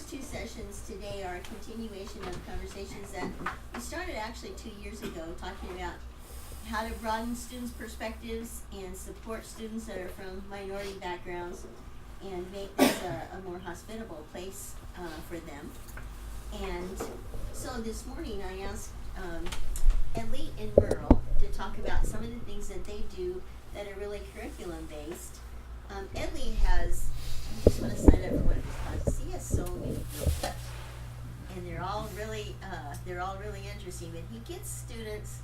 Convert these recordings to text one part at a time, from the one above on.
first two sessions today are a continuation of conversations that we started actually 2 years ago, talking about how to broaden students' perspectives and support students that are from minority backgrounds and make this a more hospitable place for them. And so this morning I asked Edley and Murl to talk about some of the things that they do that are really curriculum based. Edley has, I just want to sign up for one of his classes. He has so many groups, and they're all really interesting. But he gets students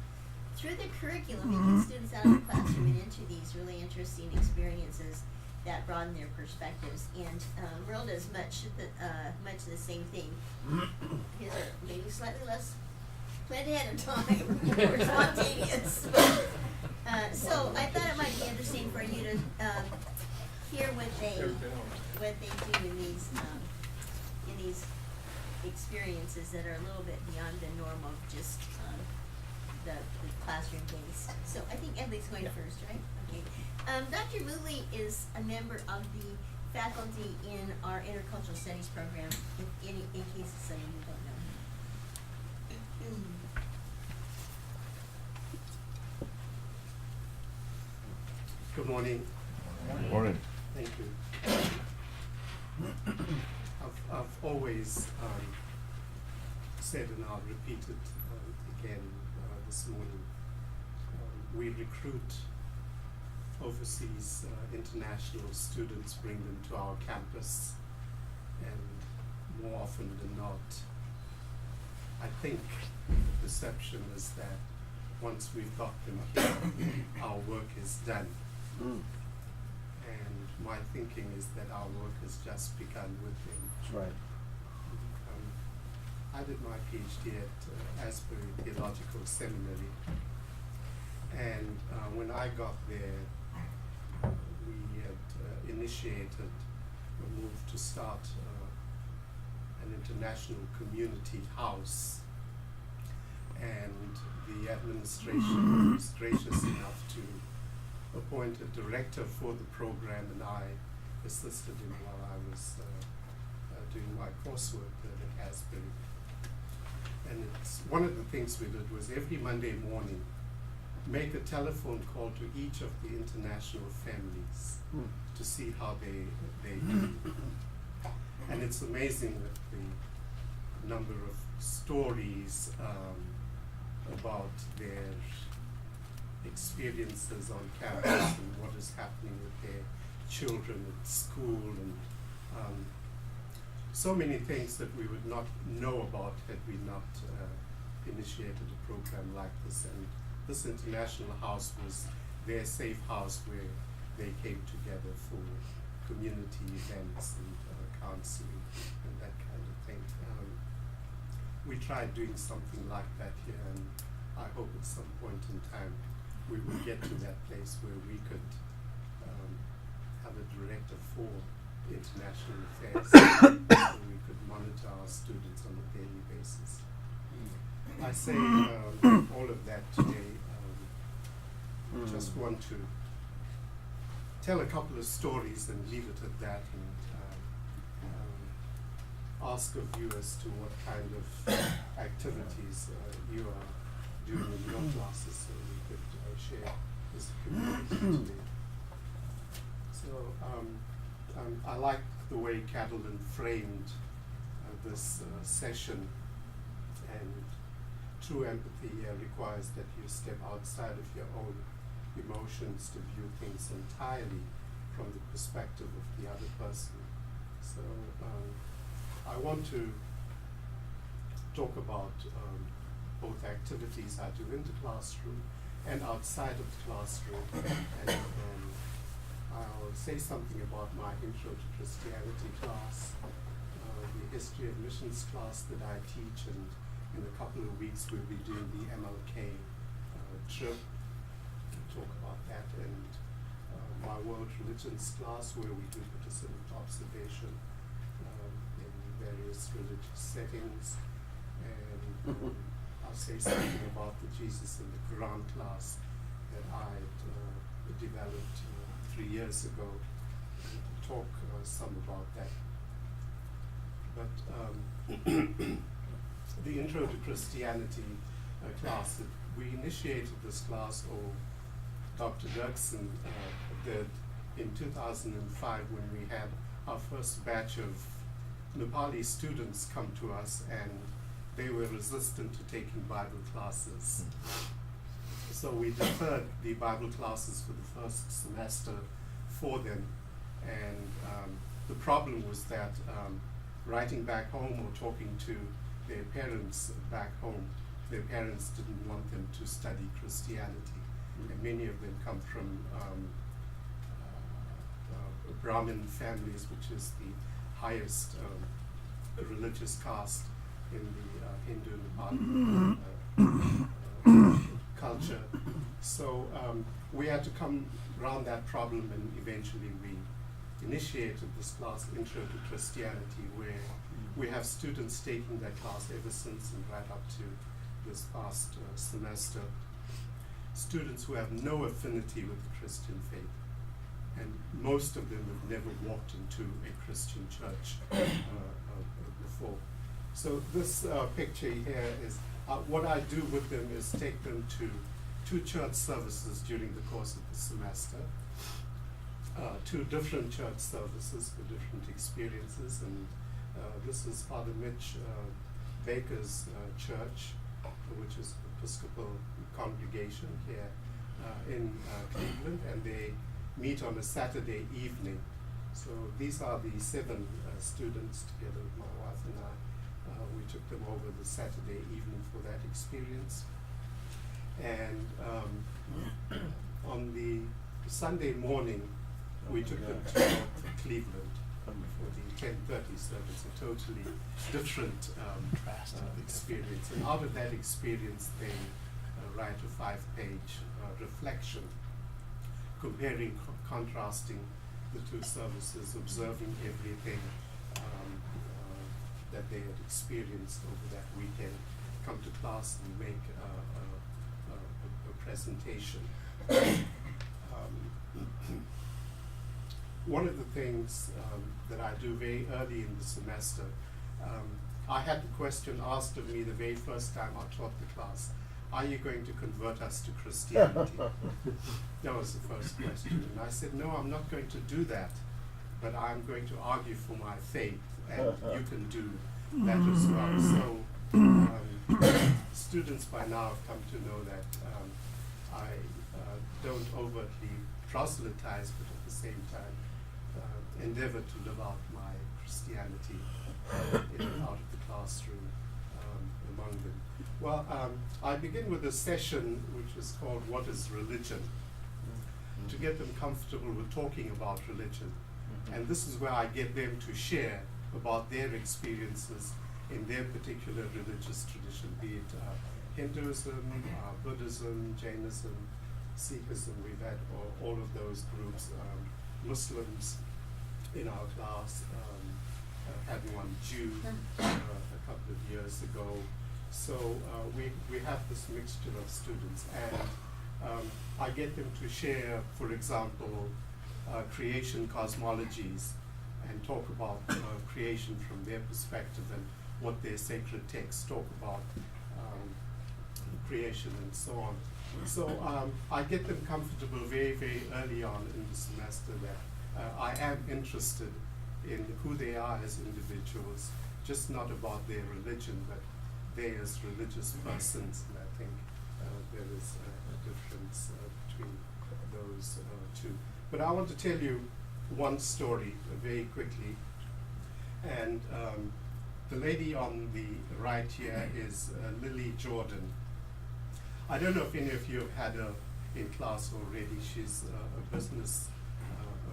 through the curriculum. He gets students out of the classroom and into these really interesting experiences that broaden their perspectives. And Murl does much the same thing. His are maybe slightly less planned ahead of time, more spontaneous. So I thought it might be interesting for you to hear what they do in these experiences that are a little bit beyond the norm of just the classroom based. So I think Edley's going first, right? Okay. Dr. Moodley is a member of the faculty in our intercultural studies program, in case some of you don't know. Good morning. Good morning. Thank you. I've always said, and I'll repeat it again this morning, we recruit overseas international students, bring them to our campus, and more often than not, I think the perception is that once we've got them here, our work is done. And my thinking is that our work has just begun with them. That's right. I did my PhD at Asbury Theological Seminary, and when I got there, we had initiated a move to start an international community house, and the administration was gracious enough to appoint a director for the program, and I assisted him while I was doing my coursework there at Asbury. And it's one of the things we did was every Monday morning make a telephone call to each of the international families to see how they do. And it's amazing that the number of stories about their experiences on campus and what is happening with their children at school, and so many things that we would not know about had we not initiated a program like this. And this international house was their safe house where they came together for community events and counseling and that kind of thing. We tried doing something like that here, and I hope at some point in time we will get to that place where we could have a director for international affairs so we could monitor our students on a daily basis. I say all of that today. Just want to tell a couple of stories and leave it at that, and ask of you as to what kind of activities you are doing in your classes, so we could share this community today. So I like the way Catalin framed this session, and true empathy requires that you step outside of your own emotions to view things entirely from the perspective of the other person. So I want to talk about both activities I do in the classroom and outside of the classroom, and I'll say something about my Intro to Christianity class, the History of Missions class that I teach, and in a couple of weeks we'll be doing the MLK trip. We'll talk about that, and my World Religions class, where we do participant observation in various religious settings, and I'll say something about the Jesus in the Quran class that I developed 3 years ago, and talk some about that. But the Intro to Christianity class, we initiated this class, or Dr. Dirksen did, in 2005 when we had our first batch of Nepali students come to us, and they were resistant to taking Bible classes. So we deferred the Bible classes for the first semester for them, and the problem was that writing back home or talking to their parents back home, their parents didn't want them to study Christianity, and many of them come from Brahmin families, which is the highest religious caste in the Hindu Nepali culture. So we had to come around that problem, and eventually we initiated this class, Intro to Christianity, where we have students taking that class ever since and right up to this past semester. Students who have no affinity with the Christian faith, and most of them have never walked into a Christian church before. So this picture here is what I do with them is take them to 2 church services during the course of the semester, 2 different church services for different experiences, and this is Father Mitch Baker's church, which is Episcopal congregation here in Cleveland, and they meet on a Saturday evening. So these are the 7 students together with my wife and I. We took them over the Saturday evening for that experience. And on the Sunday morning, we took them to North Cleveland for the 10:30 service, a totally different experience. And out of that experience, they write a 5-page reflection, comparing, contrasting the 2 services, observing everything that they had experienced over that weekend, come to class and make a presentation. One of the things that I do very early in the semester, I had the question asked of me the very first time I taught the class: are you going to convert us to Christianity? That was the first question. And I said, no, I'm not going to do that, but I'm going to argue for my faith, and you can do that as well. So students by now have come to know that I don't overtly proselytize, but at the same time endeavor to live out my Christianity in and out of the classroom among them. Well, I begin with a session which is called What is Religion? To get them comfortable with talking about religion. And this is where I get them to share about their experiences in their particular religious tradition, be it Hinduism, Buddhism, Jainism, Sikhism. We've had all of those groups, Muslims in our class, had one Jew a couple of years ago. So we have this mixture of students, and I get them to share, for example, creation cosmologies, and talk about creation from their perspective and what their sacred texts talk about creation and so on. So I get them comfortable very, very early on in the semester that I am interested in who they are as individuals, just not about their religion, but they as religious persons. And I think there is a difference between those 2. But I want to tell you one story very quickly. And the lady on the right here is Lily Jordan. I don't know if any of you have had her in class already. She's a business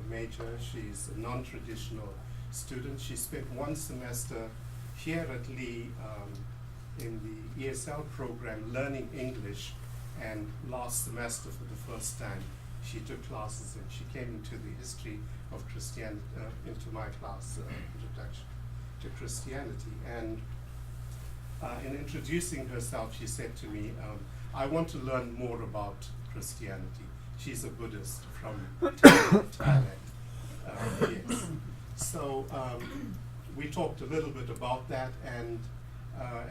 major. She's a non-traditional student. She spent 1 semester here at Lee in the ESL program learning English, and last semester for the first time she took classes, and she came into the history of Christianity, into my class, Introduction to Christianity. And in introducing herself, she said to me, I want to learn more about Christianity. She's a Buddhist from Thailand. Yes. So we talked a little bit about that, and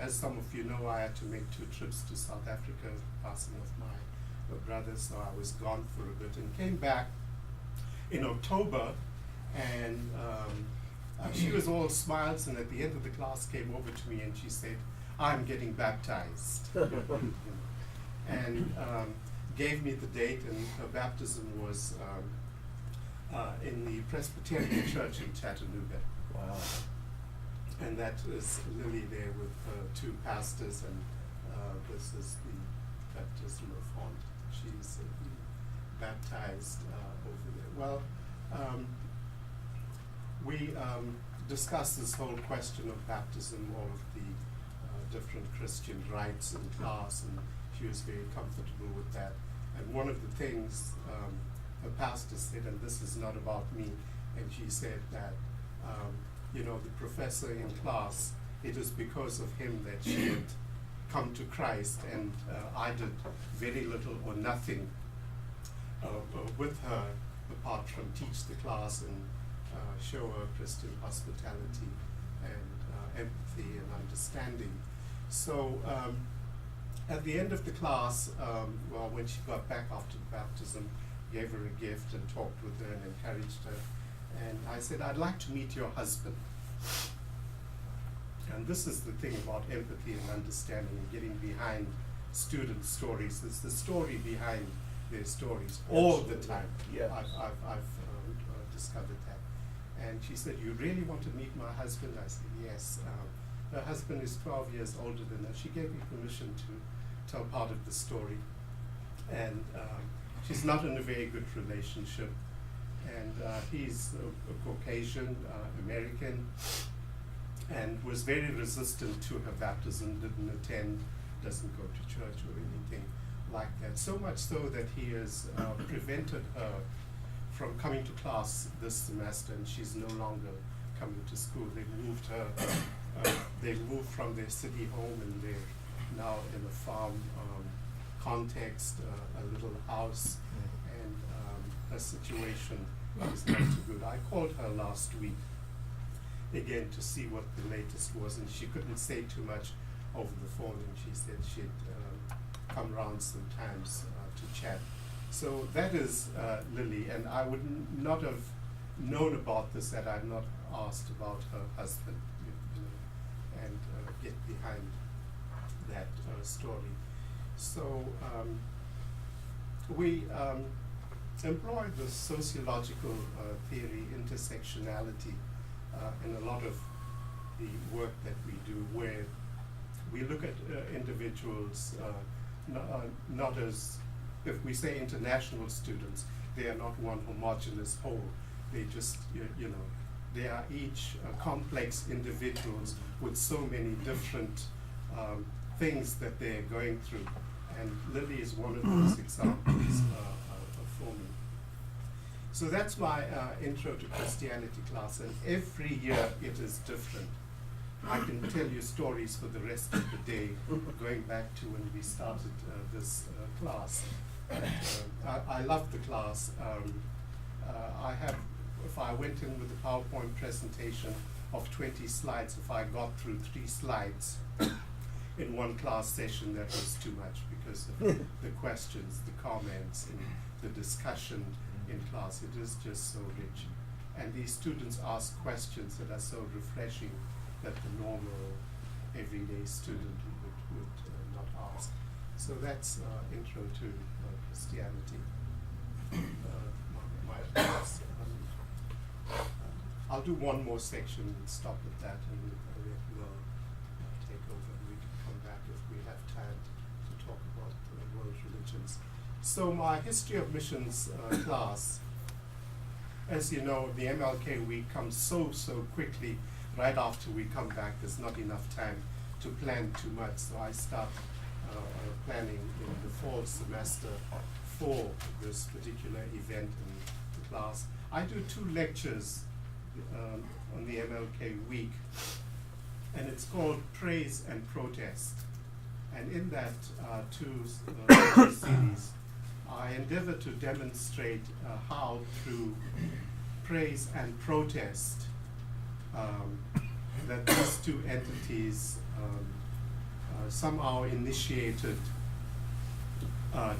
as some of you know, I had to make 2 trips to South Africa, passing of my brother, so I was gone for a bit and came back in October, and she was all smiles, and at the end of the class came over to me and she said, "I'm getting baptized." And gave me the date, and her baptism was in the Presbyterian Church in Chattanooga. Wow. And that is Lily there with 2 pastors, and this is the baptismal font. She's baptized over there. Well, we discussed this whole question of baptism, all of the different Christian rites in class, and she was very comfortable with that. And one of the things her pastor said, and this is not about me, and she said that, you know, the professor in class, it is because of him that she had come to Christ, and I did very little or nothing with her apart from teach the class and show her Christian hospitality and empathy and understanding. So at the end of the class, well, when she got back after the baptism, gave her a gift and talked with her and encouraged her. And I said, "I'd like to meet your husband." And this is the thing about empathy and understanding and getting behind student stories. It's the story behind their stories all the time. Yes. I've discovered that. And she said, "You really want to meet my husband?" I said, "Yes." Her husband is 12 years older than her. She gave me permission to tell part of the story. And she's not in a very good relationship. And he's a Caucasian American, and was very resistant to her baptism, didn't attend, doesn't go to church or anything like that. So much so that he has prevented her from coming to class this semester, and she's no longer coming to school. They've moved her, they moved from their city home, and they're now in a farm context, a little house, and her situation is not too good. I called her last week again to see what the latest was, and she couldn't say too much over the phone, and she said she'd come around sometimes to chat. So that is Lily, and I would not have known about this had I not asked about her husband, you know, and get behind that story. So we employ the sociological theory, intersectionality, in a lot of the work that we do, where we look at individuals not as, if we say international students, they are not one homogeneous whole. They just, you know, they are each complex individuals with so many different things that they're going through. And Lily is one of those examples for me. So that's my intro to Christianity class, and every year it is different. I can tell you stories for the rest of the day, going back to when we started this class. I love the class. I have, if I went in with a PowerPoint presentation of 20 slides, if I got through 3 slides in one class session, that was too much because of the questions, the comments, and the discussion in class. It is just so rich. And these students ask questions that are so refreshing that the normal everyday student would not ask. So that's intro to Christianity. My class. I'll do one more section and stop at that, and we'll take over, and we can come back if we have time to talk about world religions. So my history of missions class, as you know, the MLK week comes so quickly. Right after we come back, there's not enough time to plan too much, so I start planning in the fall semester for this particular event in the class. I do 2 lectures on the MLK week, and it's called Praise and Protest. And in that 2 lecture series, I endeavor to demonstrate how through praise and protest that these two entities somehow initiated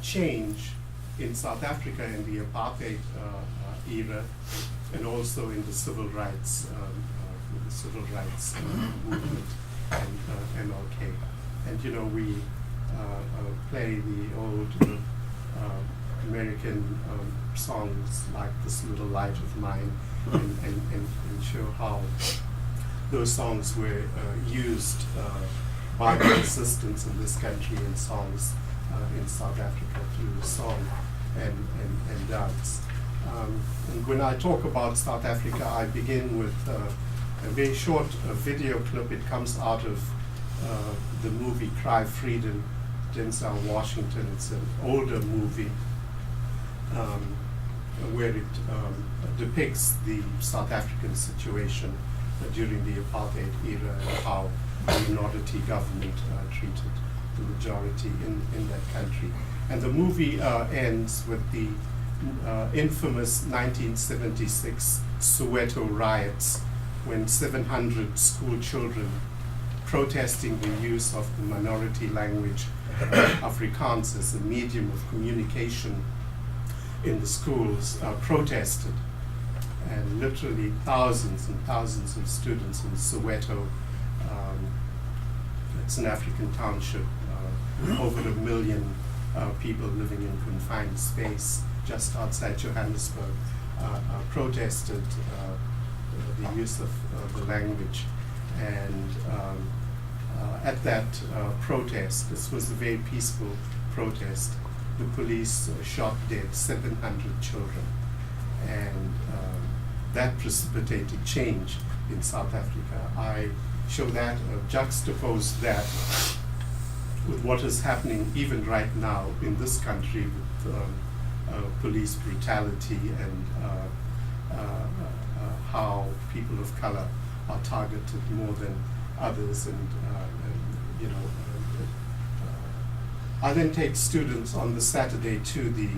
change in South Africa in the apartheid era, and also in the civil rights movement and MLK. And you know, we play the old American songs like "This Little Light of Mine," and show how those songs were used by the resistance in this country and songs in South Africa through song and dance. And when I talk about South Africa, I begin with a very short video clip. It comes out of the movie Cry Freedom, Denzel Washington. It's an older movie where it depicts the South African situation during the apartheid era and how the minority government treated the majority in that country. And the movie ends with the infamous 1976 Soweto riots, when 700 school children protesting the use of the minority language Afrikaans as a medium of communication in the schools protested. And literally thousands and thousands of students in Soweto, it's an African township, over 1 million people living in confined space just outside Johannesburg, protested the use of the language. And at that protest, this was a very peaceful protest, the police shot dead 700 children. And that precipitated change in South Africa. I show that, juxtapose that with what is happening even right now in this country with police brutality and how people of color are targeted more than others. And you know, I then take students on the Saturday to the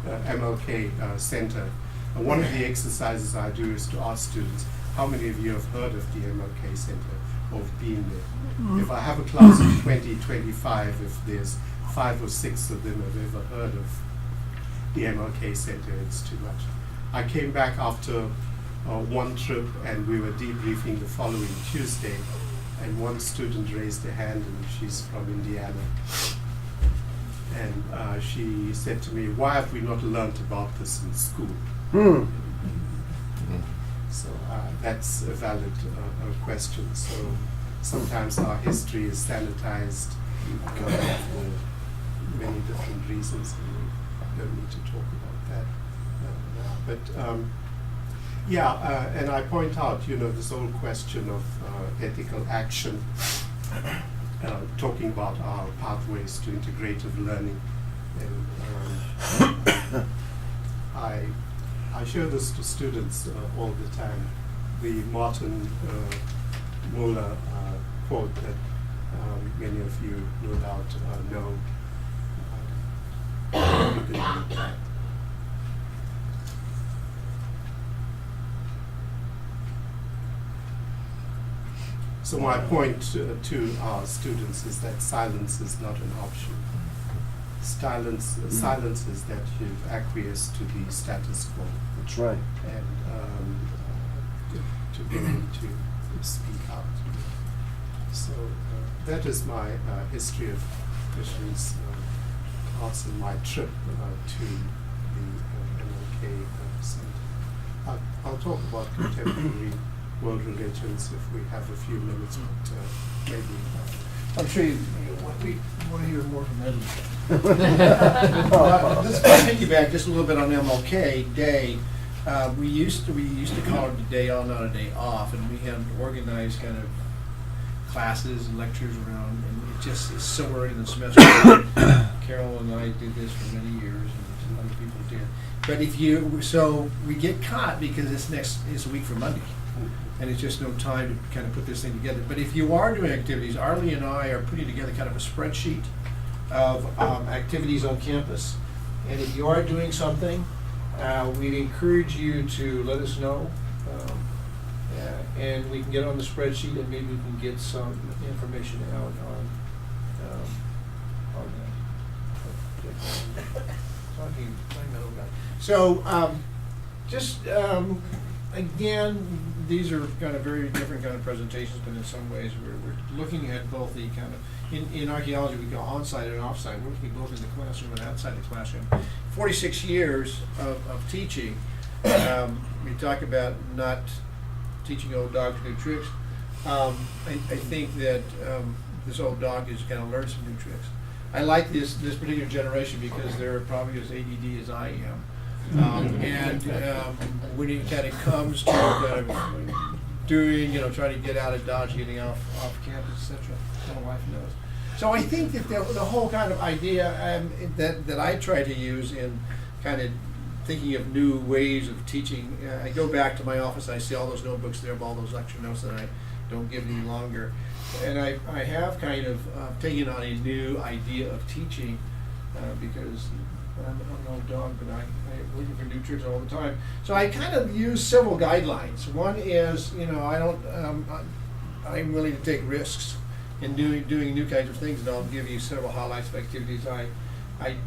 MLK Center. And one of the exercises I do is to ask students, how many of you have heard of the MLK Center or have been there? If I have a class of 20, 25, if there's 5 or 6 of them have ever heard of the MLK Center, it's too much. I came back after one trip and we were debriefing the following Tuesday, and one student raised her hand, and she's from Indiana. And she said to me, why have we not learned about this in school? So that's a valid question. So sometimes our history is sanitized for many different reasons, and we don't need to talk about that. Yeah, and I point out, you know, this whole question of ethical action, talking about our pathways to integrative learning. And I share this to students all the time. The Martin Muller quote that many of you no doubt know. You can read that. So my point to our students is that silence is not an option. Silence is that you've acquiesced to the status quo. That's right. And to be able to speak out. So that is my history of Fisheries Arts and my trip to the MLK Center. I'll talk about contemporary world religions if we have a few minutes, but maybe. I'm sure you want to hear more from Edley. Let's piggyback just a little bit on MLK Day. We used to call it a day on, not a day off, and we had organized kind of classes and lectures around, and it just is so early in the semester. Carol and I did this for many years, and other people did. But so we get caught because it's a week from Monday. And it's just no time to kind of put this thing together. But if you are doing activities, Arlie and I are putting together kind of a spreadsheet of activities on campus. And if you are doing something, we'd encourage you to let us know. And we can get it on the spreadsheet, and maybe we can get some information out on that. So, just, again, these are kind of very different kind of presentations, but in some ways we're looking at both the kind of, in archaeology we go on-site and off-site. We're looking both in the classroom and outside the classroom. 46 years of teaching. We talk about not teaching old dogs new tricks. I think that this old dog is going to learn some new tricks. I like this particular generation because they're probably as ADD as I am. When it kind of comes to kind of doing, trying to get out of Dodge, getting off campus, etc., my wife knows. So I think that the whole kind of idea that I try to use in kind of thinking of new ways of teaching, I go back to my office, I see all those notebooks there of all those lecture notes that I don't give any longer. And I have kind of taken on a new idea of teaching because I'm an old dog, but I'm looking for new tricks all the time. So I kind of use several guidelines. One is, I'm willing to take risks in doing new kinds of things, and I'll give you several highlights of activities I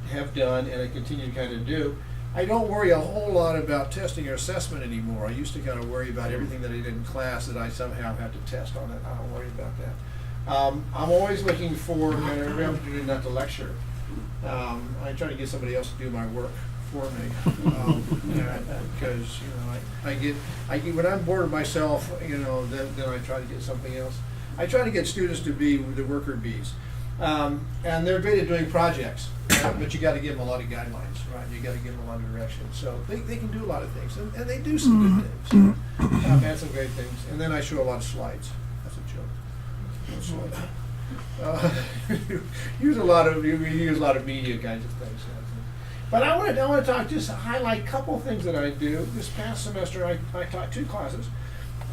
have done and I continue to kind of do. I don't worry a whole lot about testing or assessment anymore. I used to kind of worry about everything that I did in class that I somehow had to test on it. I don't worry about that. I'm always looking for kind of every opportunity not to lecture. I try to get somebody else to do my work for me because I get when I'm bored of myself, then I try to get something else. I try to get students to be the worker bees, and they're great at doing projects, but you got to give them a lot of guidelines, right? You got to give them a lot of direction, so they can do a lot of things, and they do some good things, and some great things. And then I show a lot of slides. That's a joke. We use a lot of media kinds of things. But I want to talk, just highlight a couple of things that I do. This past semester, I taught 2 classes.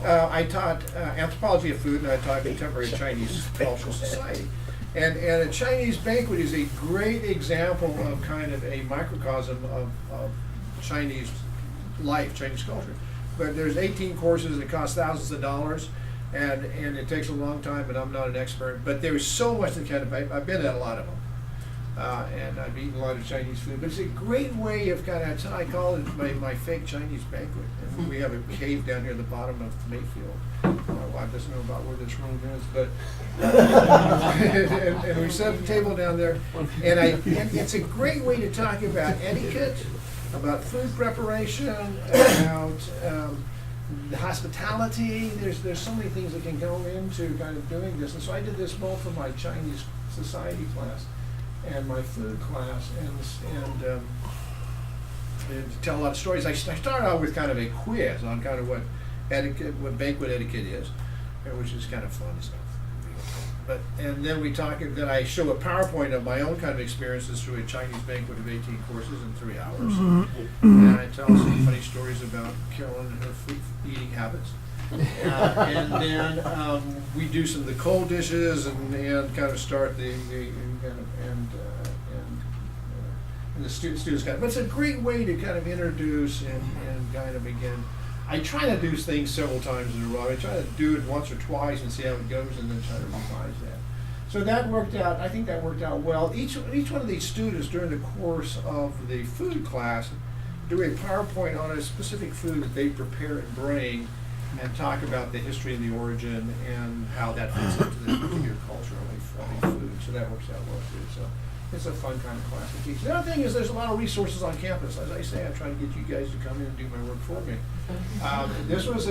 I taught anthropology of food, and I taught contemporary Chinese cultural society. And a Chinese banquet is a great example of kind of a microcosm of Chinese life, Chinese culture. But there's 18 courses, it costs thousands of dollars. And it takes a long time, and I'm not an expert, but there is so much that kind of, I've been at a lot of them, and I've eaten a lot of Chinese food, but it's a great way of kind of, I call it my fake Chinese banquet. And we have a cave down here at the bottom of Mayfield. My wife doesn't know about where this room is, but, and we set a table down there, and it's a great way to talk about etiquette, about food preparation, about, the hospitality. There's so many things that can go into kind of doing this, and so I did this both for my Chinese society class and my food class, and to tell a lot of stories. I started out with kind of a quiz on kind of what banquet etiquette is, which is kind of fun stuff. And then then I show a PowerPoint of my own kind of experiences through a Chinese banquet of 18 courses in 3 hours. And I tell some funny stories about Carolyn and her food eating habits. And then we do some of the cold dishes and kind of start the students kind of, but it's a great way to kind of introduce and kind of begin. I try to do things several times in a row. I try to do it once or twice and see how it goes, and then try to revise that. So that worked out. I think that worked out well. Each one of these students during the course of the food class do a PowerPoint on a specific food that they prepare and bring, and talk about the history and the origin and how that fits into this particular culture of food. So that works out well too. So it's a fun kind of class to teach. The other thing is there's a lot of resources on campus. As I say, I'm trying to get you guys to come in and do my work for me. This was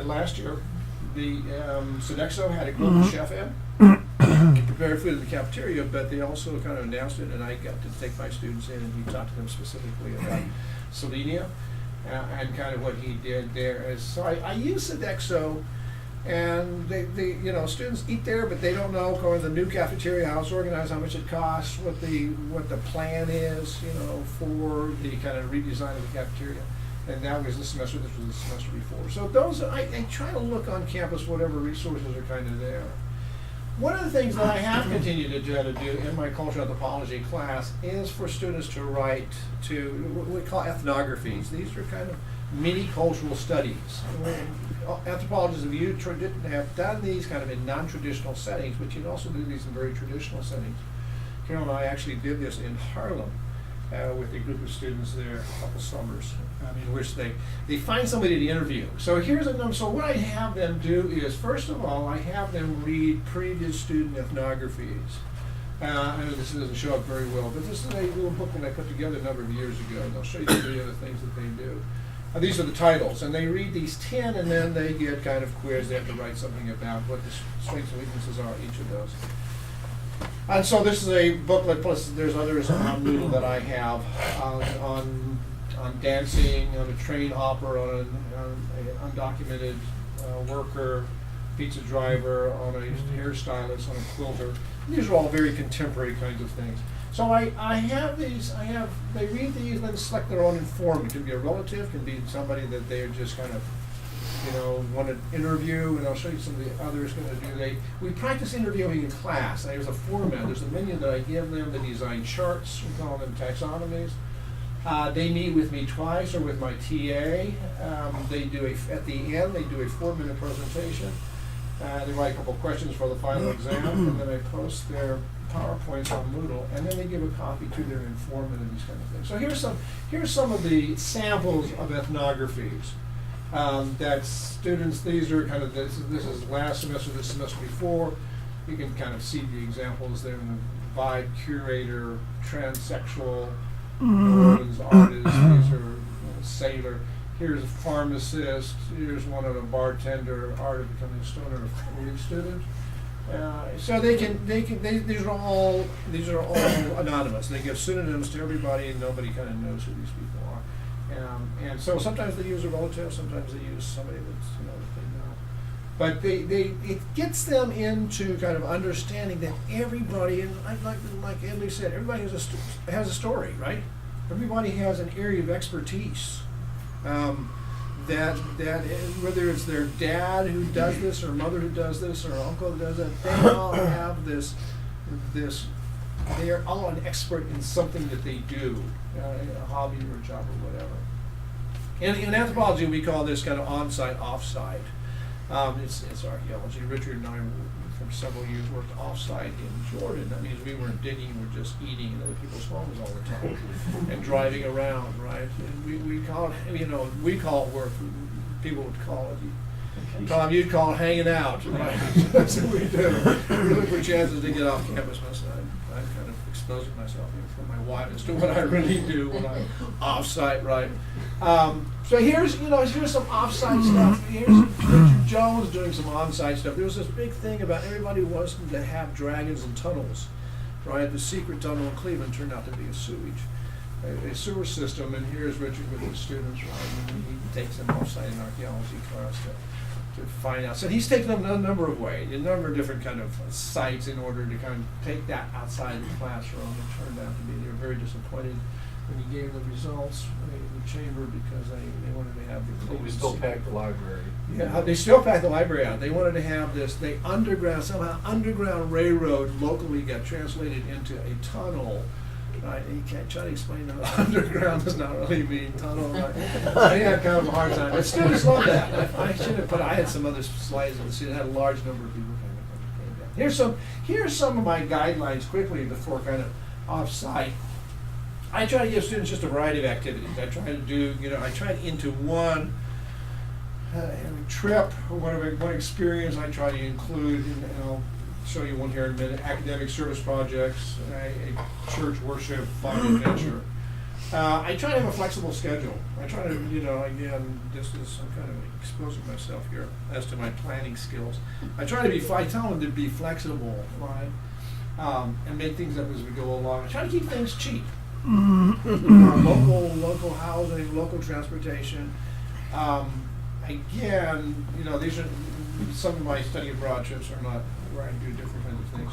last year, the Sodexo had a global chef in, prepared food at the cafeteria, but they also kind of announced it, and I got to take my students in and he talked to them specifically about selenium and kind of what he did there. So I use Sodexo, and they students eat there, but they don't know going to the new cafeteria, how it's organized, how much it costs, what the plan is, for the kind of redesign of the cafeteria. And that was this semester. This was the semester before. So those I try to look on campus, whatever resources are kind of there. One of the things that I have continued to try to do in my cultural anthropology class is for students to write what we call ethnographies. These are kind of mini cultural studies. Anthropologists have done these kind of in non-traditional settings, but you can also do these in very traditional settings. Carol and I actually did this in Harlem with a group of students there a couple summers, in which they find somebody to interview. So here's a number. So what I have them do is, first of all, I have them read previous student ethnographies. I know this doesn't show up very well, but this is a little book that I put together a number of years ago, and I'll show you some of the other things that they do. These are the titles, and they read these 10, and then they get kind of quizzed. They have to write something about what the strengths and weaknesses are each of those. And so this is a booklet, plus there's others on Moodle that I have on dancing, on a train hopper, on an undocumented worker, pizza driver, on a hairstylist, on a quilter. These are all very contemporary kinds of things. So I have these, they read these and then select their own informant. It can be a relative, can be somebody that they're just kind of, want to interview, and I'll show you some of the others going to do. We practice interviewing in class. There's a format, there's a menu that I give them, they design charts, we call them taxonomies. They meet with me twice or with my TA. At the end, they do a 4-minute presentation. They write a couple of questions for the final exam, and then I post their PowerPoints on Moodle, and then they give a copy to their informant and these kind of things. So here's some of the samples of ethnographies that students. These are kind of this is last semester, this semester before. You can kind of see the examples there in the vibe curator, transsexual, artist. These are sailor. Here's a pharmacist. Here's one of a bartender. Art of becoming a stoner, a student. So these are all anonymous. They give pseudonyms to everybody, and nobody kind of knows who these people are. And so sometimes they use a relative, sometimes they use somebody that's that they know. But it gets them into kind of understanding that everybody, and like Edley said, everybody has a story, right? Everybody has an area of expertise. That whether it's their dad who does this, or mother who does this, or uncle who does that, they all have this. They are all an expert in something that they do, a hobby or a job or whatever. In anthropology, we call this kind of on-site, off-site. It's archaeology. Richard and I, for several years, worked off-site in Jordan. That means we weren't digging; we're just eating in other people's homes all the time and driving around, right? And we call it, we call it work. People would call it. Tom, you'd call it hanging out, right? That's what we do. We look for chances to get off campus. I'm kind of exposing myself for my wife as to what I really do when I'm off-site, right? So here's some off-site stuff. Here's Richard Jones doing some on-site stuff. There was this big thing about everybody wanting to have dragons and tunnels, right? The secret tunnel in Cleveland turned out to be a a sewer system, and here's Richard with his students, right? And he takes them off-site in archaeology class to find out. So he's taken them a number of ways, a number of different kind of sites in order to kind of take that outside the classroom. It turned out to be, they were very disappointed when he gave the results in the chamber because they wanted to have the. We still pack the library. Yeah, they still packed the library out. They wanted to have this. Somehow underground railroad locally got translated into a tunnel. Right, you can't try to explain that underground does not really mean tunnel. Right? I had kind of a hard time. But students love that. I should have I had some other slides and it had a large number of people kind of. Here's some of my guidelines quickly before kind of off-site. I try to give students just a variety of activities. I try to do, I try to into one trip or one experience I try to include, and I'll show you one here in a minute, academic service projects, a church worship, fun adventure. I try to have a flexible schedule. I try to, again, I'm kind of exposing myself here as to my planning skills. I try to I tell them to be flexible, right? And make things up as we go along. I try to keep things cheap. Local housing, local transportation. Again, these are some of my study abroad trips are not where I do different kinds of things,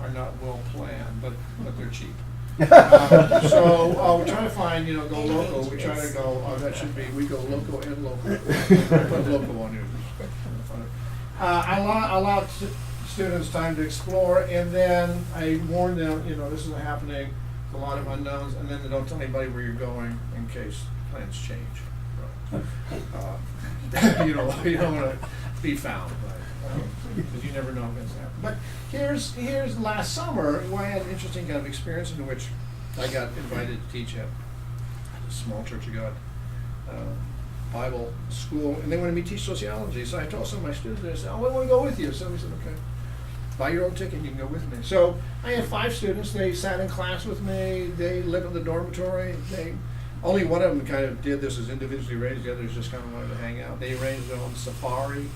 are not well planned, but they're cheap. So we try to find, go local. We try to go. That should be. We go local and local. Put local on here. I allow students time to explore, and then I warn them. This is happening. A lot of unknowns, and then they don't tell anybody where you're going in case plans change. you don't want to be found, because you never know what's going to happen. But here's last summer, I had an interesting kind of experience in which I got invited to teach at a small Church of God Bible school, and they wanted me to teach sociology. So I told some of my students, I said, "Oh, I want to go with you." Somebody said, "Okay, buy your own ticket, you can go with me." So I had 5 students. They sat in class with me. They lived in the dormitory. Only one of them kind of did this as individually arranged. The others just kind of wanted to hang out. They arranged their own safari.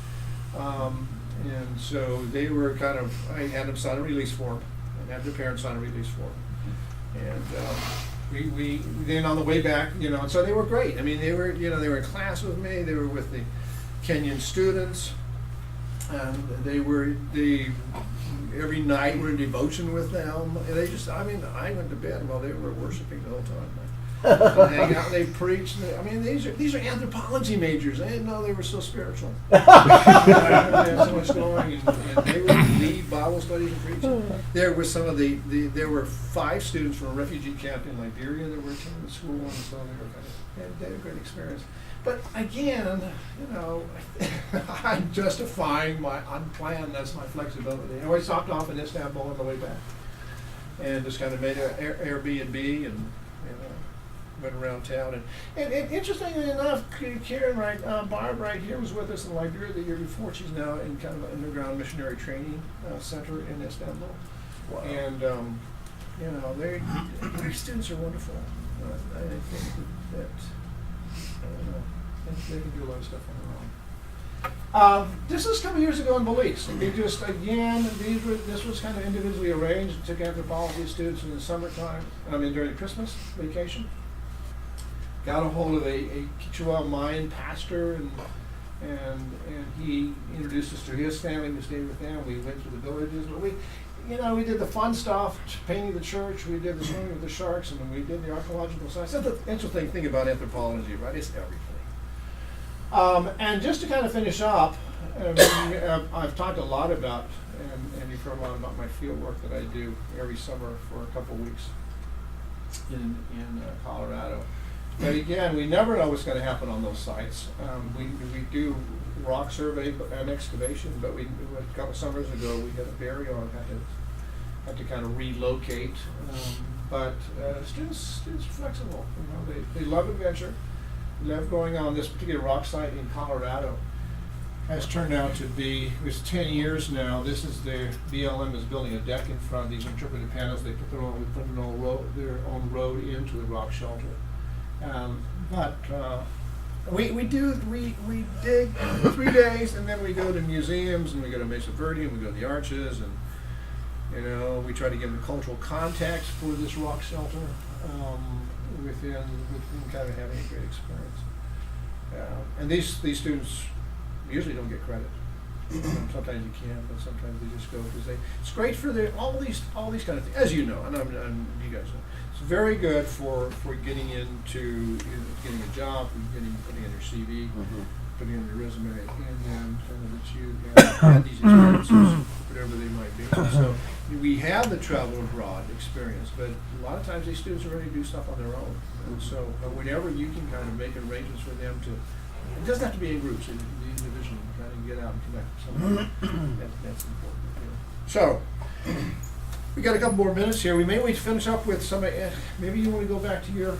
And so they were kind of, I had them sign a release form and had their parents sign a release form. And we then on the way back, and so they were great. I mean, they were in class with me. They were with the Kenyan students. And every night we're in devotion with them. And I went to bed while they were worshiping the whole time. They hang out, they preach. These are anthropology majors. I didn't know they were so spiritual. They had so much going, and they would lead Bible studies and preaching. There were there were 5 students from a refugee camp in Liberia that were attending the school, and so they had a great experience. But again, I'm justifying my unplanned. That's my flexibility. I always stopped off in Istanbul on the way back, and just kind of made an Airbnb and. Went around town, and interestingly enough, Karen Barb right here was with us in Liberia the year before. She's now in kind of an underground missionary training center in Istanbul. Wow. And their students are wonderful. I think that they can do a lot of stuff on their own. This was a couple years ago in Belize. We just this was kind of individually arranged. Took anthropology students in the summertime. During the Christmas vacation. Got a hold of a Quechua Mayan pastor, and he introduced us to his family. We stayed with them. We went to the villages, but we did the fun stuff, painting the church. We did the swimming with the sharks, and we did the archaeological science. That's the interesting thing about anthropology, right? It's everything. And just to kind of finish up, I've talked a lot about, and you've heard a lot about my field work that I do every summer for a couple weeks in Colorado. But again, we never know what's going to happen on those sites. We do rock survey and excavation, but a couple summers ago we had a burial and had to kind of relocate. But students are flexible. They love adventure. Love going on. This particular rock site in Colorado has turned out to be, it's 10 years now. This is their BLM is building a deck in front of these interpretive panels. They put their own road into the rock shelter. We dig 3 days, and then we go to museums, and we go to Mesa Verde, and we go to the Arches, and we try to give them cultural context for this rock shelter within kind of having a great experience. And these students usually don't get credit. Sometimes you can, but sometimes they just go because it's great for all these kind of things, as you know, and you guys know. It's very good for getting into getting a job, putting in your CV, putting in your resume, and then kind of that you have had these experiences, whatever they might be. So we have the travel abroad experience, but a lot of times these students are ready to do stuff on their own. And so whenever you can kind of make arrangements for them to, it doesn't have to be in groups, it can be individual, kind of get out and connect with someone. That's important. So we got a couple more minutes here. We may wait to finish up with some. Maybe you want to go back to your.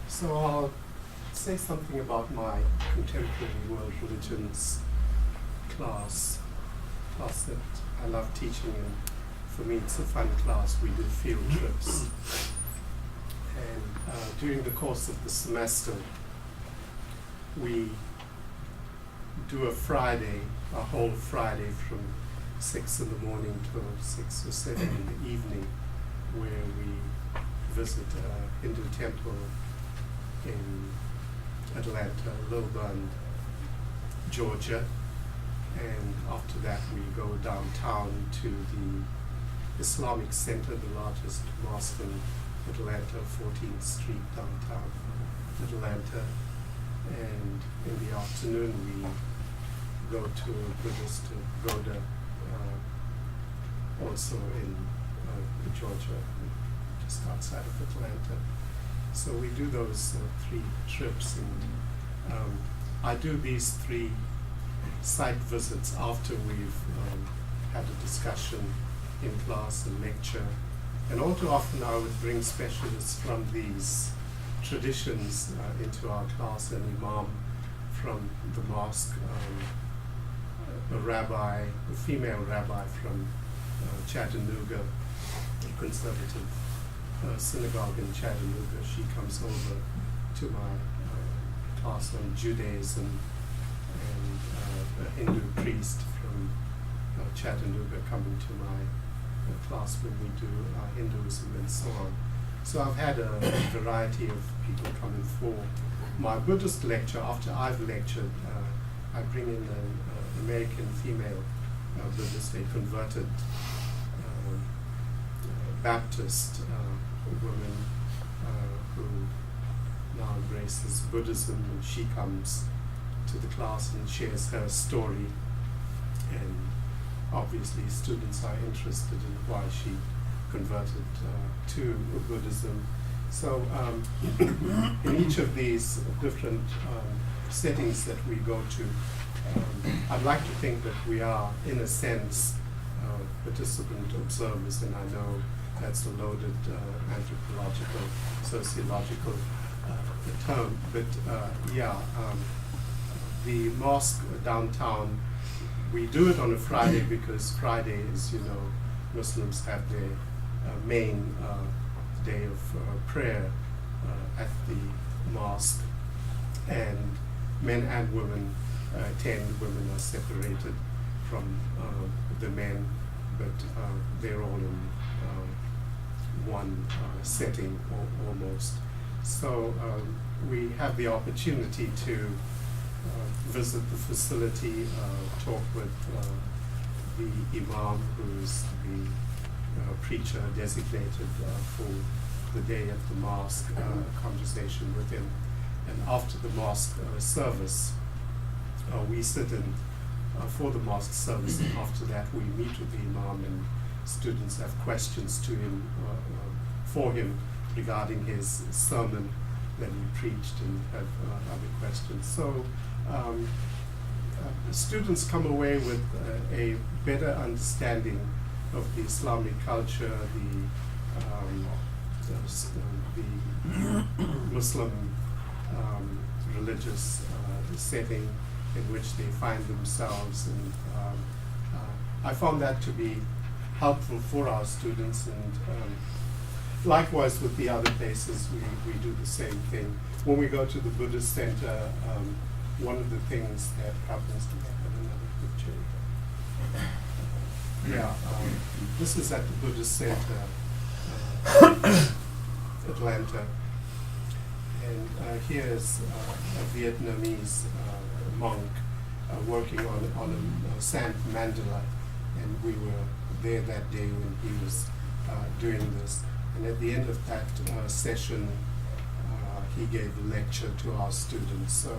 So I'll say something about my contemporary world religions class that I love teaching, and for me it's a fun class. We do field trips, and during the course of the semester we do a whole Friday from 6 in the morning till 6 or 7 in the evening, where we visit a Hindu temple in Atlanta, Liberian, Georgia, and after that we go downtown to the Islamic Center, the largest mosque in Atlanta, 14th Street downtown Atlanta. And in the afternoon we go to a Buddhist pagoda or also in Georgia, just outside of Atlanta. So we do those 3 trips, and I do these 3 site visits after we've had a discussion in class and lecture. And all too often I would bring specialists from these traditions into our class, an imam from the mosque, a rabbi, a female rabbi from Chattanooga, a conservative synagogue in Chattanooga. She comes over to my class on Judaism, and a Hindu priest from Chattanooga coming to my class when we do Hinduism and so on. So I've had a variety of people coming for my Buddhist lecture. After I've lectured, I bring in an American female Buddhist, a converted Baptist woman who now embraces Buddhism, and she comes to the class and shares her story, and obviously students are interested in why she converted to Buddhism. So in each of these different settings that we go to, I'd like to think that we are, in a sense, participant observers, and I know that's a loaded anthropological, sociological term, but the mosque downtown, we do it on a Friday because Friday is, Muslims have their main day of prayer at the mosque, and men and women attend. Women are separated from the men, but they're all in one setting almost. So we have the opportunity to visit the facility, talk with the imam, who's the preacher designated for the day at the mosque, conversation with him. And after the mosque service, we sit in for the mosque service, and after that we meet with the imam, and students have questions to him, for him, regarding his sermon that he preached, and have other questions. So students come away with a better understanding of the Islamic culture, the Muslim religious setting in which they find themselves, and I found that to be helpful for our students, and likewise with the other places we do the same thing. When we go to the Buddhist Center, one of the things that happens, to have another picture. This is at the Buddhist Center, Atlanta, and here's a Vietnamese monk working on a sand mandala, and we were there that day when he was doing this. And at the end of that session, he gave a lecture to our students. So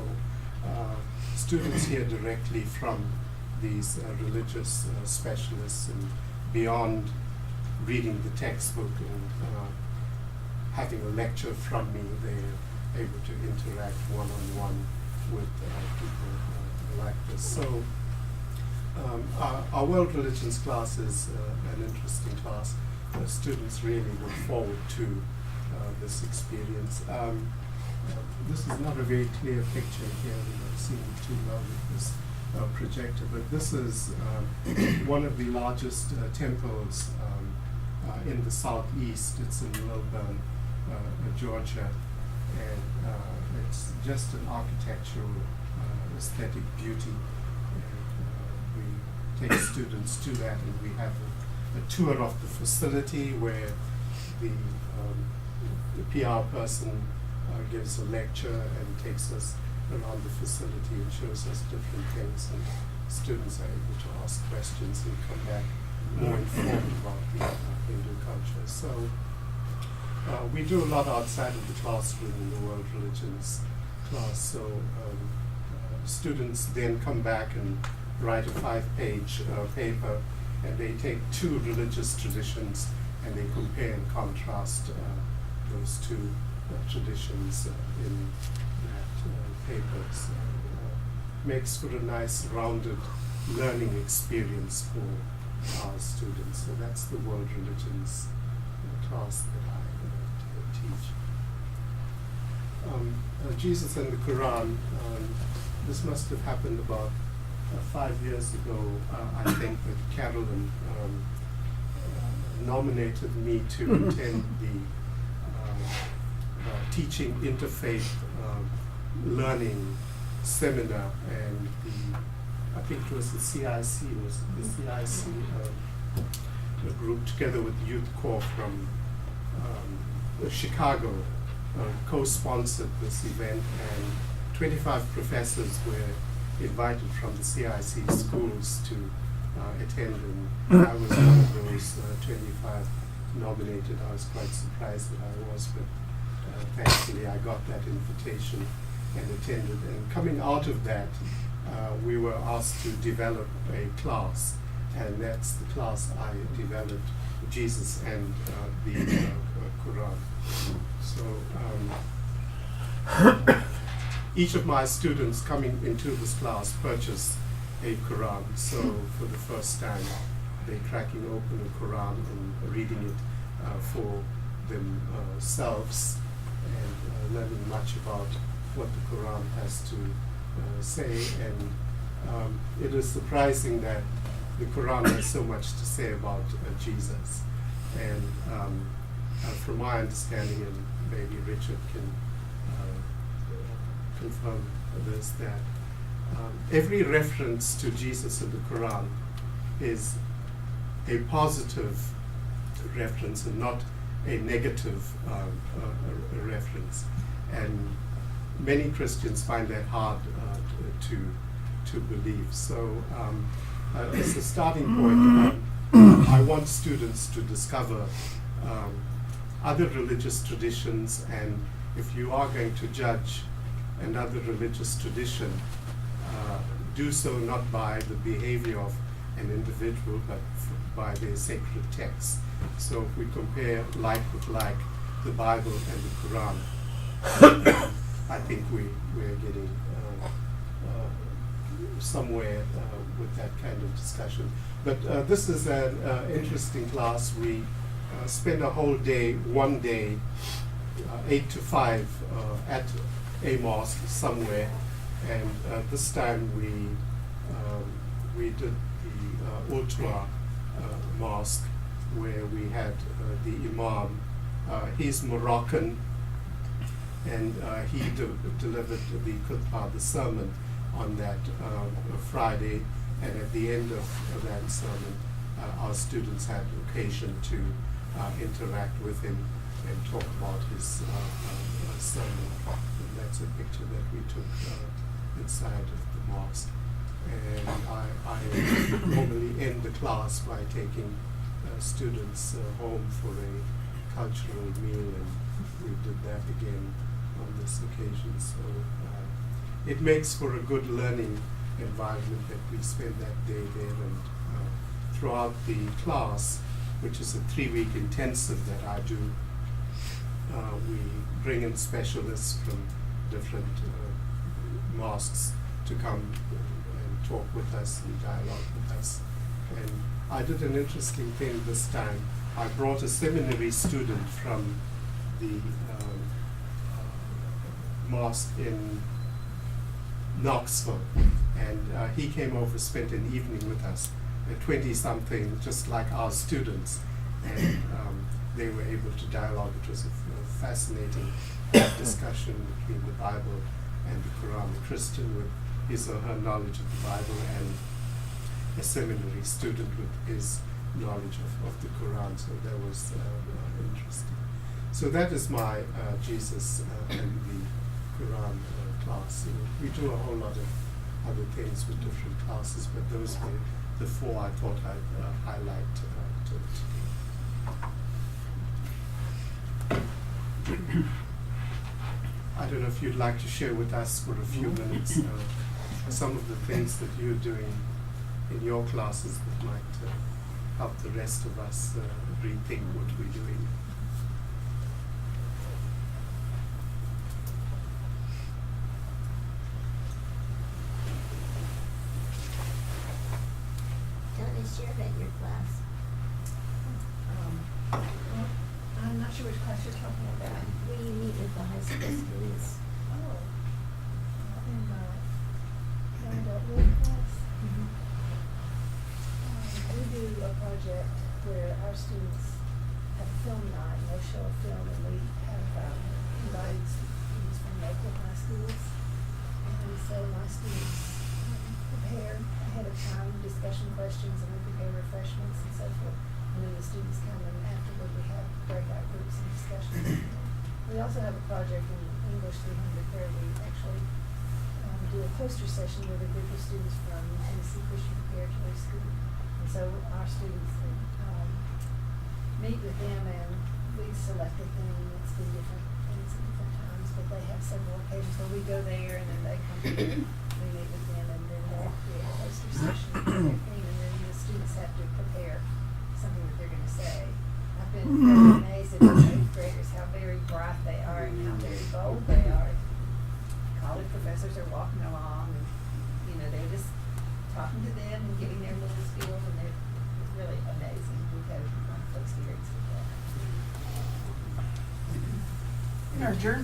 students hear directly from these religious specialists, and beyond reading the textbook and having a lecture from me, they're able to interact one-on-one with people like this. So our world religions class is an interesting class. Students really look forward to this experience. This is not a very clear picture here. We're not seeing it too well with this projector, but this is one of the largest temples in the southeast. It's in Milburn, Georgia, and it's just an architectural aesthetic beauty. And we take students to that, and we have a tour of the facility where the PR person gives a lecture and takes us around the facility and shows us different things, and students are able to ask questions and come back more informed about the Hindu culture. So we do a lot outside of the classroom in the world religions class. So students then come back and write a 5-page paper and they take two religious traditions and they compare and contrast those two traditions in that paper. So, makes for a nice rounded learning experience for our students. So that's the world religions class that I teach. Jesus and the Quran, this must have happened about 5 years ago. I think that Carolyn nominated me to attend the teaching interfaith learning seminar, and I think it was the CIC, a group together with Youth Corps from Chicago co-sponsored this event, and 25 professors were invited from the CIC schools to attend, and I was one of those 25 nominated. I was quite surprised that I was, but thankfully I got that invitation and attended. And coming out of that, we were asked to develop a class, and that's the class I developed, Jesus and the Quran. So each of my students coming into this class purchased a Quran. So for the first time, they're cracking open a Quran and reading it for themselves and learning much about what the Quran has to say. And it is surprising that the Quran has so much to say about Jesus. And from my understanding, and maybe Richard can confirm this, that every reference to Jesus in the Quran is a positive reference and not a negative reference. And many Christians find that hard to believe. So as a starting point, I want students to discover other religious traditions, and if you are going to judge another religious tradition, do so not by the behavior of an individual, but by their sacred texts. So if we compare like with like, the Bible and the Quran, I think we're getting somewhere with that kind of discussion. But this is an interesting class. We spend a whole day, one day, 8 to 5 at a mosque somewhere, and this time we did the Ultra mosque, where we had the Imam. He's Moroccan, and he delivered the khutbah, the sermon, on that Friday, and at the end of that sermon, our students had occasion to interact with him and talk about his sermon. And that's a picture that we took inside of the mosque. And I normally end the class by taking students home for a cultural meal, and we did that again on this occasion. So it makes for a good learning environment that we spend that day there. And throughout the class, which is a 3-week intensive that I do, we bring in specialists from different mosques to come and talk with us and dialogue with us. And I did an interesting thing this time. I brought a seminary student from the mosque in Knoxville, and he came over, spent an evening with us, 20-something, just like our students, and they were able to dialogue. It was a fascinating discussion between the Bible and the Quran, a Christian with his or her knowledge of the Bible, and a seminary student with his knowledge of the Quran. So that was interesting. So that is my Jesus and the Quran class. So we do a whole lot of other things with different classes, but those were the 4 I thought I'd highlight today. I don't know if you'd like to share with us for a few minutes some of the things that you're doing in your classes that might help the rest of us rethink what we're doing. Don't they share that in your class? I'm not sure which class you're talking about. When you meet with the high school students? Oh, in my adult lit class. We do a project where our students have a film night, and they show a film, and we have invited students from local high schools. And so my students prepare ahead of time discussion questions, and we prepare refreshments and so forth. And then the students come, and afterward we have breakout groups and discussions. We also have a project in English 300 where we actually do a poster session with a group of students from Tennessee Christian Preparatory School. And so our students meet with them, and we select a theme. It's been different things at different times, but they have several occasions where we go there, and then they come here, we meet with them, and then they create a poster session with their theme, and then the students have to prepare something that they're going to say. I've been very amazed at the eighth graders, how very bright they are and how very bold they are. College professors are walking along, and they're just talking to them and giving their little spiels, and they're really amazing. We've had a wonderful experience with that.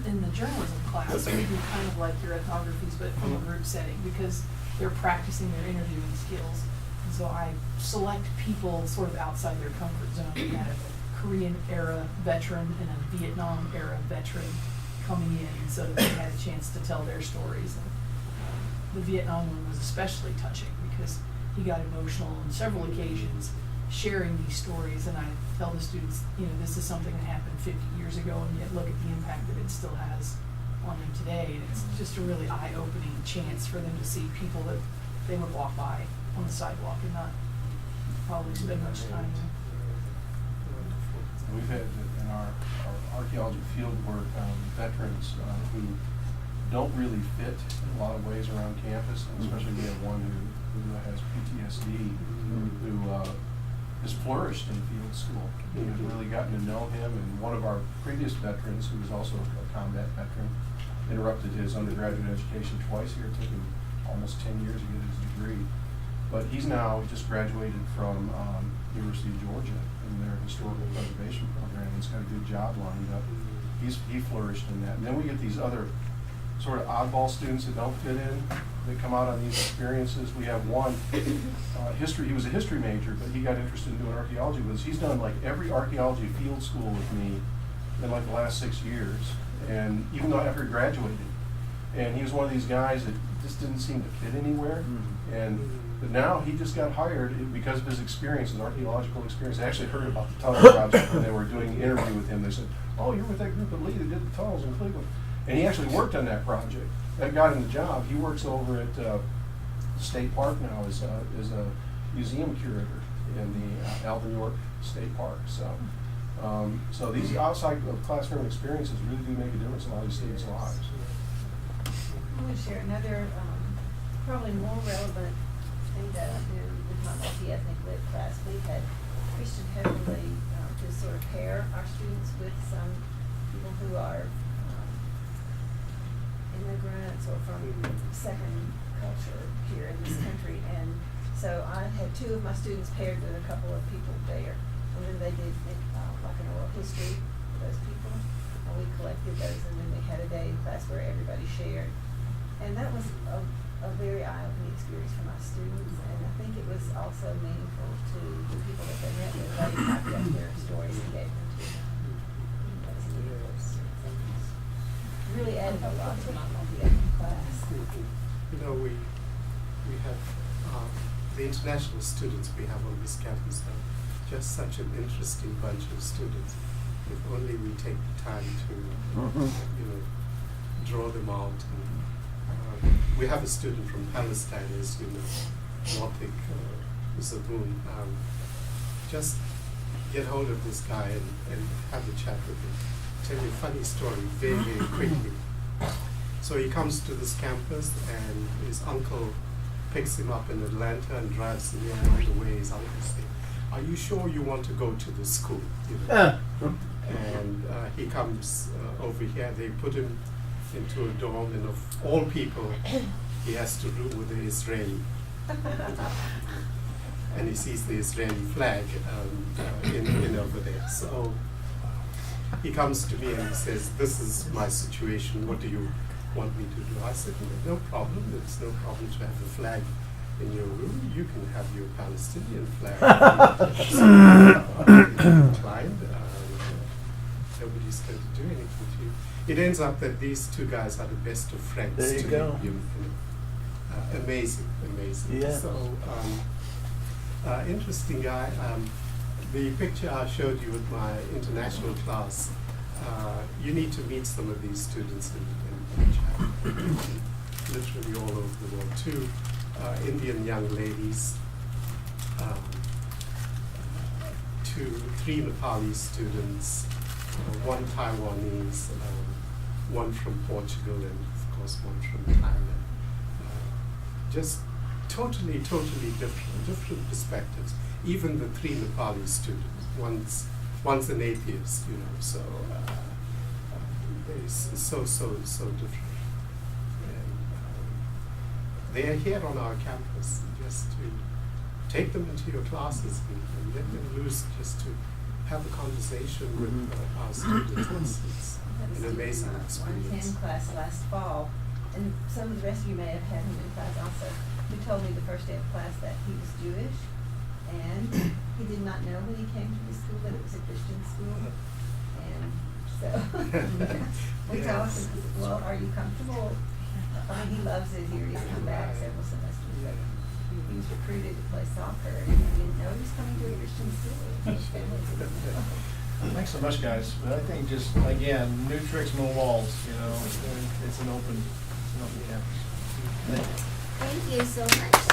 In the journalism class, we do kind of like your ethnographies, but from a group setting, because they're practicing their interviewing skills. And so I select people sort of outside their comfort zone. We had a Korean era veteran and a Vietnam era veteran coming in, so that they had a chance to tell their stories. And the Vietnam one was especially touching because he got emotional on several occasions sharing these stories, and I tell the students, this is something that happened 50 years ago, and yet look at the impact that it still has on them today. And it's just a really eye-opening chance for them to see people that they would walk by on the sidewalk and not probably spend much time with. We've had in our archaeology field work veterans who don't really fit in a lot of ways around campus, and especially we have one who has PTSD, who has flourished in field school. We've really gotten to know him, and one of our previous veterans, who was also a combat veteran, interrupted his undergraduate education twice here. It took him almost 10 years to get his degree. But he's now just graduated from University of Georgia in their historical preservation program. He's got a good job lined up. He flourished in that. And then we get these other sort of oddball students that don't fit in, that come out on these experiences. We have one, history, he was a history major, but he got interested in doing archaeology with us. He's done like every archaeology field school with me in like the last 6 years, and even though after he graduated. And he was one of these guys that just didn't seem to fit anywhere. But now he just got hired because of his experience, his archaeological experience. I actually heard about the tunnel project when they were doing an interview with him. They said, "Oh, you're with that group of Lee that did the tunnels in Cleveland." And he actually worked on that project. That got him the job. He works over at State Park now as a museum curator in the Alvin York State Park. So these outside of classroom experiences really do make a difference in a lot of these students' lives. I'm going to share another, probably more relevant thing that I do with my multi-ethnic lit class. We've had Christian Heavenly to sort of pair our students with some people who are immigrants or from second culture here in this country. And so I had 2 of my students paired with a couple of people there. And then they did like an oral history for those people. And we collected those, and then we had a day in class where everybody shared. And that was a very eye-opening experience for my students, and I think it was also meaningful to the people that they met with. They typed up their stories and gave them to them. Really added a lot to my multi-ethnic class. We have the international students we have on this campus are just such an interesting bunch of students. If only we take the time to, draw them out. And, we have a student from Palestine, as you know, Northwick Zaboon. Just get hold of this guy and have a chat with him. Tell you a funny story very, very quickly. So he comes to this campus, and his uncle picks him up in Atlanta and drives him here all the way. His uncle says, are you sure you want to go to the school? You know? And he comes over here. They put him into a dorm, and of all people, he has to room with the Israeli. And he sees the Israeli flag in over there. So he comes to me and he says, "This is my situation. What do you want me to do?" I said, "No problem. It's no problem to have a flag in your room. You can have your Palestinian flag." Declined. Nobody's going to do anything to you. It ends up that these two guys are the best of friends. There you to go. me, amazing. Yeah. So, interesting guy. The picture I showed you with my international class, you need to meet some of these students in China. Literally all over the world. Two Indian young ladies, three Nepali students, one Taiwanese, one from Portugal, and of course one from Thailand. Just totally different perspectives. Even the three Nepali students, one's an atheist, you know, so they're so different. And they are here on our campus just to take them into your classes and let them loose, just to have a conversation with our students. It's an amazing One experience. Ken class last fall, and some of the rest of you may have had him in class also, who told me the first day of class that he was Jewish, and he did not know when he came to the school that it was a Christian school. And so we talked and he said, "Well, are you comfortable?" I mean, he loves it here. He's come back several semesters, but he was recruited to play soccer, and he didn't know he was coming to a Christian school. His family didn't know. Thanks so much, guys. But I think just, again, new tricks, no walls, you know, it's an open campus. Thank you so much.